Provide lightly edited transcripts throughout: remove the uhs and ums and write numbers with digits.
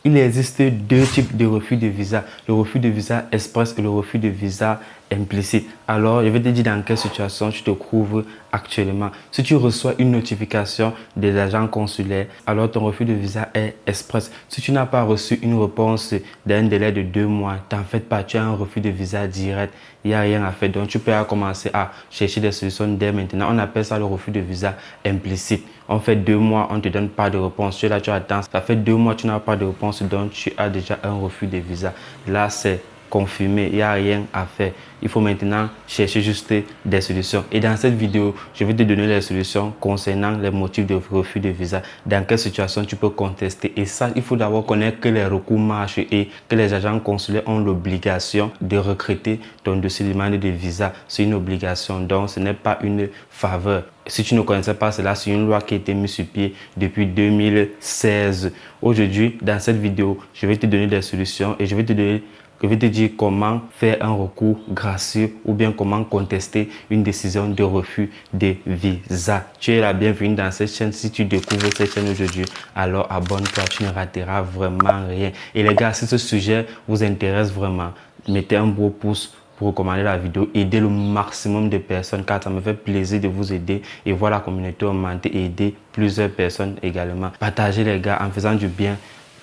Il existe deux types de refus de visa, le refus de visa express et le refus de visa implicite. Alors, je vais te dire dans quelle situation tu te trouves actuellement. Si tu reçois une notification des agents consulaires, alors ton refus de visa est express. Si tu n'as pas reçu une réponse d'un délai de 2 mois, t'en fais pas, tu as un refus de visa direct. Il n'y a rien à faire. Donc, tu peux commencer à chercher des solutions dès maintenant. On appelle ça le refus de visa implicite. On fait 2 mois, on ne te donne pas de réponse. Tu es là, tu attends. Ça fait 2 mois, tu n'as pas de réponse, donc tu as déjà un refus de visa. Là, c'est confirmé, il n'y a rien à faire. Il faut maintenant chercher juste des solutions. Et dans cette vidéo, je vais te donner les solutions concernant les motifs de refus de visa. Dans quelle situation tu peux contester. Et ça, il faut d'abord connaître que les recours marchent et que les agents consulaires ont l'obligation de recruter ton dossier de demande de visa. C'est une obligation, donc ce n'est pas une faveur. Si tu ne connaissais pas cela, c'est une loi qui a été mise sur pied depuis 2016. Aujourd'hui, dans cette vidéo, je vais te donner des solutions et je vais te dire comment faire un recours gracieux ou bien comment contester une décision de refus de visa. Tu es la bienvenue dans cette chaîne. Si tu découvres cette chaîne aujourd'hui, alors abonne-toi, tu ne rateras vraiment rien. Et les gars, si ce sujet vous intéresse vraiment, mettez un beau pouce pour recommander la vidéo, aider le maximum de personnes car ça me fait plaisir de vous aider et voir la communauté augmenter et aider plusieurs personnes également. Partagez les gars, en faisant du bien,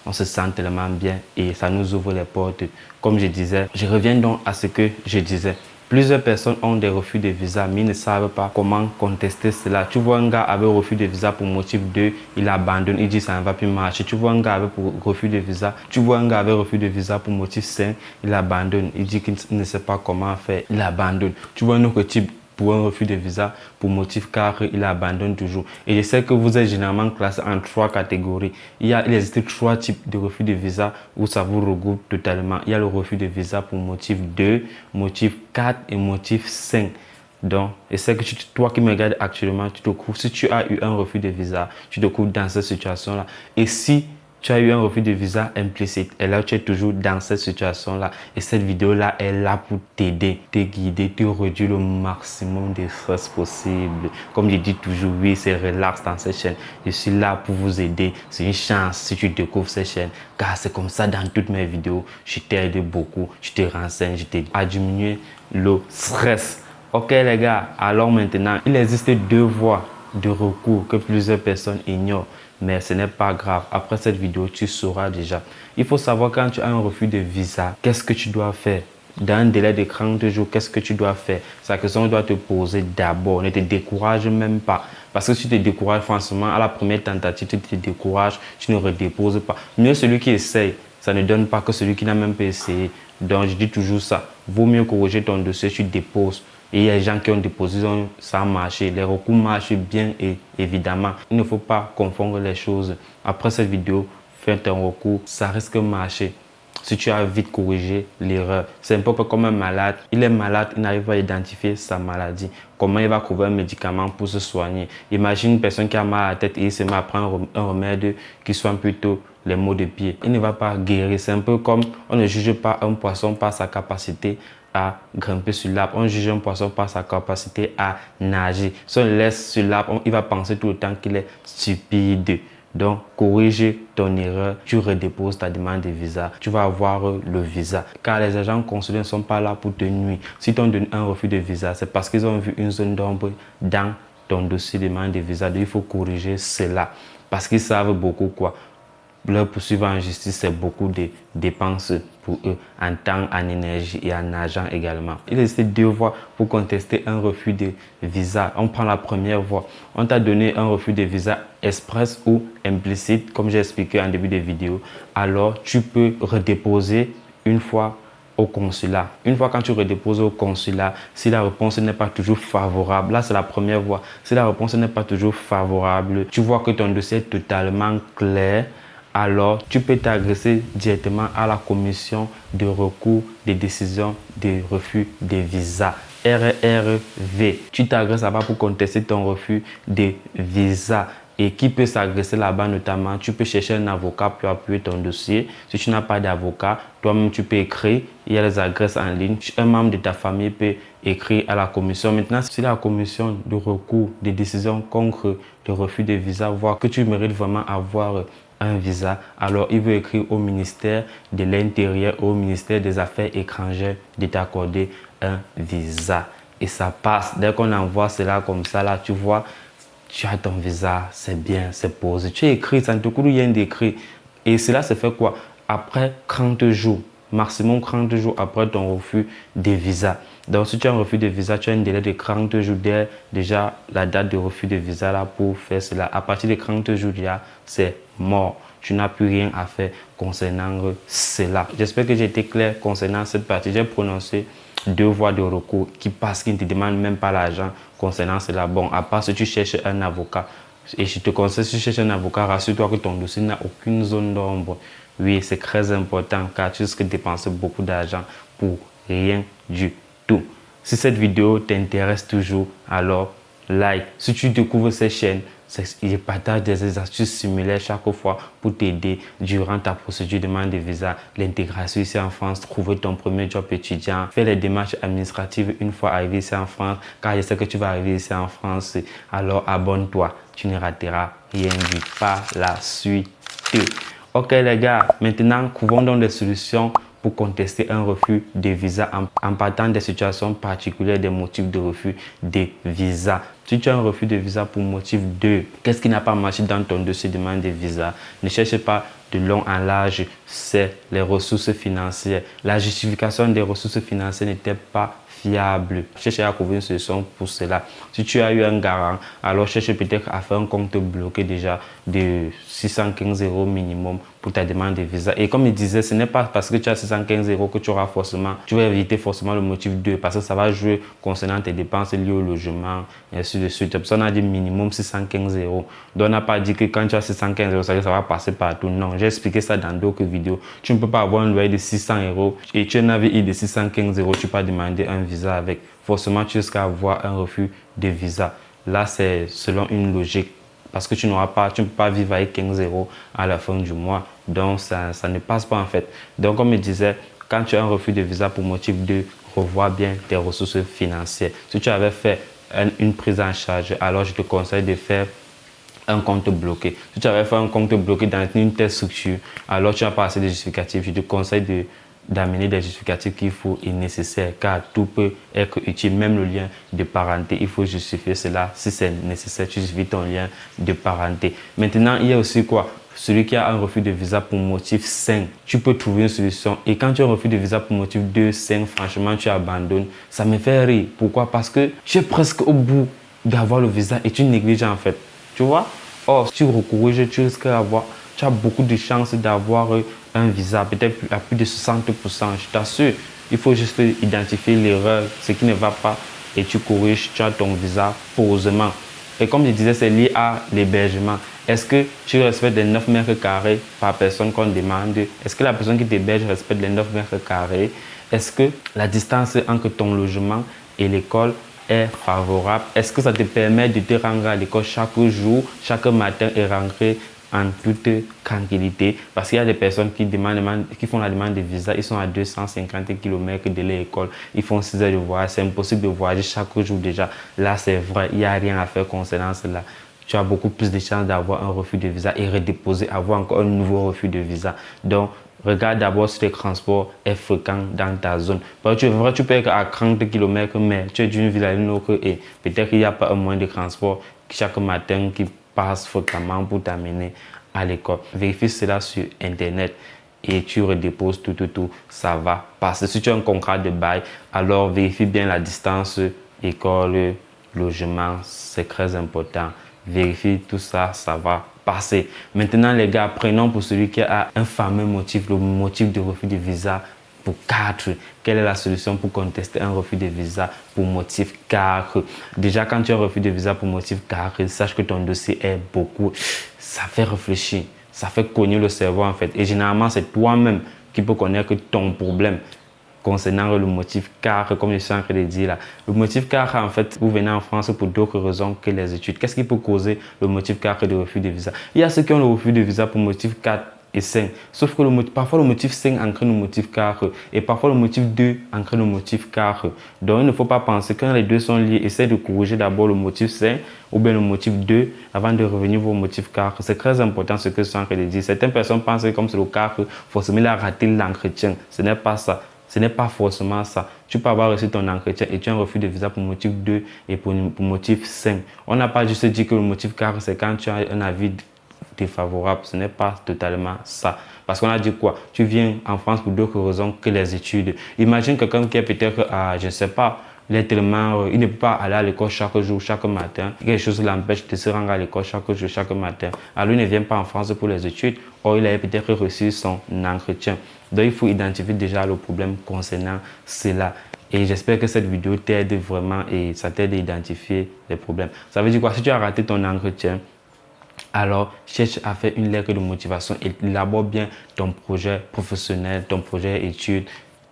on se sent tellement bien et ça nous ouvre les portes. Comme je disais, je reviens donc à ce que je disais. Plusieurs personnes ont des refus de visa, mais ils ne savent pas comment contester cela. Tu vois un gars avec refus de visa pour motif 2, il abandonne, il dit ça ne va plus marcher. Tu vois un gars avec refus de visa, tu vois un gars avec refus de visa pour motif 5, il abandonne, il dit qu'il ne sait pas comment faire, il abandonne. Tu vois un autre type pour un refus de visa pour motif 4, il abandonne toujours. Et je sais que vous êtes généralement classé en 3 catégories. Il existe 3 types de refus de visa où ça vous regroupe totalement. Il y a le refus de visa pour motif 2, motif 4 et motif 5. Donc, je sais que toi qui me regardes actuellement, tu te trouves, si tu as eu un refus de visa, tu te trouves dans cette situation-là. Et si tu as eu un refus de visa implicite et là tu es toujours dans cette situation-là et cette vidéo-là est là pour t'aider, te guider, te réduire le maximum de stress possible. Comme je dis toujours, oui, c'est relax dans cette chaîne. Je suis là pour vous aider. C'est une chance si tu découvres cette chaîne car c'est comme ça dans toutes mes vidéos. Je t'aide beaucoup, je te renseigne, je t'aide à diminuer le stress. Ok les gars, alors maintenant, il existe 2 voies de recours que plusieurs personnes ignorent. Mais ce n'est pas grave. Après cette vidéo, tu sauras déjà. Il faut savoir quand tu as un refus de visa, qu'est-ce que tu dois faire? Dans un délai de 30 jours, qu'est-ce que tu dois faire? C'est la question que tu dois te poser d'abord. Ne te décourage même pas. Parce que si tu te décourages, franchement, à la première tentative, tu te décourages, tu ne redéposes pas. Mieux celui qui essaye, ça ne donne pas que celui qui n'a même pas essayé. Donc, je dis toujours ça. Vaut mieux corriger ton dossier, tu déposes. Et il y a des gens qui ont déposé, ça a marché. Les recours marchent bien et évidemment, il ne faut pas confondre les choses. Après cette vidéo, fais un recours, ça risque de marcher. Si tu as vite corrigé l'erreur, c'est un peu comme un malade. Il est malade, il n'arrive pas à identifier sa maladie. Comment il va trouver un médicament pour se soigner? Imagine une personne qui a mal à la tête et il se met à prendre un remède qui soigne plutôt les maux de pied. Il ne va pas guérir. C'est un peu comme on ne juge pas un poisson par sa capacité à grimper sur l'arbre. On juge un poisson par sa capacité à nager. Si on le laisse sur l'arbre, il va penser tout le temps qu'il est stupide. Donc, corrige ton erreur, tu redéposes ta demande de visa, tu vas avoir le visa. Car les agents consulaires ne sont pas là pour te nuire. Si tu as donné un refus de visa, c'est parce qu'ils ont vu une zone d'ombre dans ton dossier de demande de visa. Donc, il faut corriger cela. Parce qu'ils savent beaucoup quoi. Leur poursuivre en justice, c'est beaucoup de dépenses pour eux, en temps, en énergie et en argent également. Il existe 2 voies pour contester un refus de visa. On prend la première voie. On t'a donné un refus de visa express ou implicite, comme j'ai expliqué en début de vidéo. Alors, tu peux redéposer une fois au consulat. Une fois quand tu redéposes au consulat, si la réponse n'est pas toujours favorable, là c'est la première voie. Si la réponse n'est pas toujours favorable, tu vois que ton dossier est totalement clair, alors tu peux t'adresser directement à la commission de recours des décisions de refus de visa. RRV. Tu t'adresses là-bas pour contester ton refus de visa. Et qui peut s'agresser là-bas notamment, tu peux chercher un avocat pour appuyer ton dossier. Si tu n'as pas d'avocat, toi-même tu peux écrire. Il y a les adresses en ligne. Un membre de ta famille peut écrire à la commission. Maintenant, si la commission de recours des décisions contre le refus de visa voit que tu mérites vraiment avoir un visa, alors il veut écrire au ministère de l'Intérieur, au ministère des Affaires étrangères de t'accorder un visa. Et ça passe. Dès qu'on envoie cela comme ça, là, tu vois, tu as ton visa, c'est bien, c'est posé. Tu as écrit, ça ne te coûte rien d'écrire. Et cela se fait quoi? Après 30 jours, maximum 30 jours après ton refus de visa. Donc, si tu as un refus de visa, tu as un délai de 30 jours dès déjà la date de refus de visa là pour faire cela. À partir de 30 jours, c'est mort. Tu n'as plus rien à faire concernant cela. J'espère que j'ai été clair concernant cette partie. J'ai prononcé 2 voies de recours qui passent, qui ne te demandent même pas l'argent concernant cela. Bon, à part si tu cherches un avocat, et je te conseille, si tu cherches un avocat, rassure-toi que ton dossier n'a aucune zone d'ombre. Oui, c'est très important car tu risques de dépenser beaucoup d'argent pour rien du tout. Si cette vidéo t'intéresse toujours, alors like. Si tu découvres cette chaîne, je partage des astuces similaires chaque fois pour t'aider durant ta procédure de demande de visa, l'intégration ici en France, trouver ton premier job étudiant, faire les démarches administratives une fois arrivé ici en France, car je sais que tu vas arriver ici en France. Alors abonne-toi, tu ne rateras rien du par la suite. Ok les gars, maintenant trouvons donc des solutions pour contester un refus de visa en partant des situations particulières des motifs de refus de visa. Si tu as un refus de visa pour motif 2, qu'est-ce qui n'a pas marché dans ton dossier de demande de visa? Ne cherche pas de long en large, c'est les ressources financières. La justification des ressources financières n'était pas fiable. Cherche à trouver une solution pour cela. Si tu as eu un garant, alors cherche peut-être à faire un compte bloqué déjà de 615 € minimum pour ta demande de visa. Et comme il disait, ce n'est pas parce que tu as 615 € que tu vas éviter forcément le motif 2 parce que ça va jouer concernant tes dépenses liées au logement et ainsi de suite. On a dit minimum 615 €. Donc on n'a pas dit que quand tu as 615 €, ça va passer partout. Non, j'ai expliqué ça dans d'autres vidéos. Tu ne peux pas avoir un loyer de 600 € et tu as un avis de 615 €, tu peux pas demander un visa avec. Forcément, tu risques avoir un refus de visa. Là, c'est selon une logique. Parce que tu ne peux pas vivre avec 15 € à la fin du mois. Donc, ça ne passe pas en fait. Donc, comme je disais, quand tu as un refus de visa pour motif 2, revois bien tes ressources financières. Si tu avais fait une prise en charge, alors je te conseille de faire un compte bloqué. Si tu avais fait un compte bloqué dans une telle structure, alors tu n'as pas assez de justificatifs. Je te conseille d'amener des justificatifs qu'il faut et nécessaires car tout peut être utile, même le lien de parenté. Il faut justifier cela. Si c'est nécessaire, tu justifies ton lien de parenté. Maintenant, il y a aussi quoi? Celui qui a un refus de visa pour motif 5, tu peux trouver une solution. Et quand tu as un refus de visa pour motif 2, 5, franchement, tu abandonnes. Ça me fait rire. Pourquoi? Parce que tu es presque au bout d'avoir le visa et tu négliges en fait. Tu vois? Or, si tu recours, tu risques d'avoir, tu as beaucoup de chances d'avoir un visa, peut-être à plus de 60%. Je t'assure, il faut juste identifier l'erreur, ce qui ne va pas et tu corriges, tu as ton visa posément. Et comme je disais, c'est lié à l'hébergement. Est-ce que tu respectes les 9 mètres carrés par personne qu'on demande? Est-ce que la personne qui t'héberge respecte les 9 mètres carrés? Est-ce que la distance entre ton logement et l'école est favorable? Est-ce que ça te permet de te rendre à l'école chaque jour, chaque matin et rentrer en toute tranquillité? Parce qu'il y a des personnes qui font la demande de visa, ils sont à 250 km de l'école, ils font 6 heures de voyage, c'est impossible de voyager chaque jour déjà. Là, c'est vrai, il n'y a rien à faire concernant cela. Tu as beaucoup plus de chances d'avoir un refus de visa et redéposer, avoir encore un nouveau refus de visa. Donc, regarde d'abord si le transport est fréquent dans ta zone. Tu peux être à 30 km, mais tu es d'une ville à une autre et peut-être qu'il n'y a pas un moyen de transport chaque matin qui passe fréquemment pour t'amener à l'école. Vérifie cela sur Internet et tu redéposes tout. Ça va passer. Si tu as un contrat de bail, alors vérifie bien la distance école, logement. C'est très important. Vérifie tout ça, ça va passer. Maintenant les gars, prenons pour celui qui a un fameux motif, le motif de refus de visa pour 4. Quelle est la solution pour contester un refus de visa pour motif 4? Déjà, quand tu as un refus de visa pour motif 4, sache que ton dossier est beaucoup. Ça fait réfléchir, ça fait cogner le cerveau en fait. Et généralement, c'est toi-même qui peux connaître ton problème concernant le motif 4, comme je suis en train de dire là. Le motif 4, en fait, vous venez en France pour d'autres raisons que les études. Qu'est-ce qui peut causer le motif 4 de refus de visa? Il y a ceux qui ont le refus de visa pour motif 4 et 5. Sauf que parfois le motif 5 entraîne le motif 4 et parfois le motif 2 entraîne le motif 4. Donc il ne faut pas penser que quand les deux sont liés, essayez de corriger d'abord le motif 5 ou bien le motif 2 avant de revenir au motif 4. C'est très important ce que je suis en train de dire. Certaines personnes pensent que comme c'est le 4, forcément il a raté l'entretien. Ce n'est pas ça. Ce n'est pas forcément ça. Tu peux avoir reçu ton entretien et tu as un refus de visa pour motif 2 et pour motif 5. On n'a pas juste dit que le motif 4, c'est quand tu as un avis défavorable. Ce n'est pas totalement ça. Parce qu'on a dit quoi? Tu viens en France pour d'autres raisons que les études. Imagine quelqu'un qui est peut-être à, je ne sais pas, il est tellement, il ne peut pas aller à l'école chaque jour, chaque matin. Quelque chose l'empêche de se rendre à l'école chaque jour, chaque matin. Alors, il ne vient pas en France pour les études. Or, il a peut-être reçu son entretien. Donc, il faut identifier déjà le problème concernant cela. Et j'espère que cette vidéo t'aide vraiment et ça t'aide à identifier les problèmes. Ça veut dire quoi? Si tu as raté ton entretien, alors cherche à faire une lettre de motivation et élabore bien ton projet professionnel, ton projet études,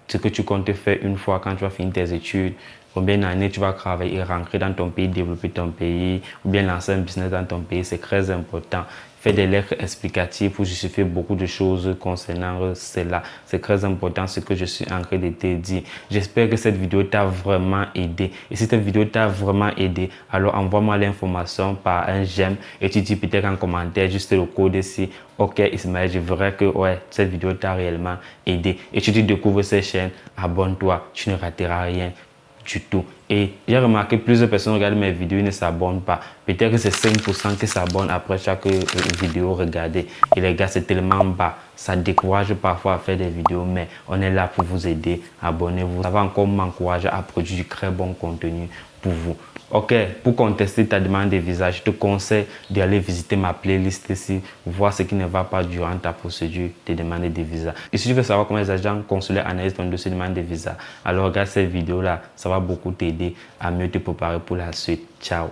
ce que tu comptes faire une fois quand tu vas finir tes études, combien d'années tu vas travailler et rentrer dans ton pays, développer ton pays, ou bien lancer un business dans ton pays, c'est très important. Fais des lettres explicatives pour justifier beaucoup de choses concernant cela. C'est très important ce que je suis en train de te dire. J'espère que cette vidéo t'a vraiment aidé. Et si cette vidéo t'a vraiment aidé, alors envoie-moi l'information par un j'aime et tu dis peut-être en commentaire juste le code ici. Ok Ismaël, je verrai que ouais, cette vidéo t'a réellement aidé. Et si tu découvres cette chaîne, abonne-toi, tu ne rateras rien du tout. Et j'ai remarqué que plusieurs personnes regardent mes vidéos et ne s'abonnent pas. Peut-être que c'est 5% qui s'abonnent après chaque vidéo regardée. Et les gars, c'est tellement bas. Ça décourage parfois à faire des vidéos, mais on est là pour vous aider. Abonnez-vous. Ça va encore m'encourager à produire du très bon contenu pour vous. Ok, pour contester ta demande de visa, je te conseille d'aller visiter ma playlist ici, voir ce qui ne va pas durant ta procédure de demande de visa. Et si tu veux savoir comment les agents consulaires analysent ton dossier de demande de visa, alors regarde cette vidéo là, ça va beaucoup t'aider à mieux te préparer pour la suite. Ciao.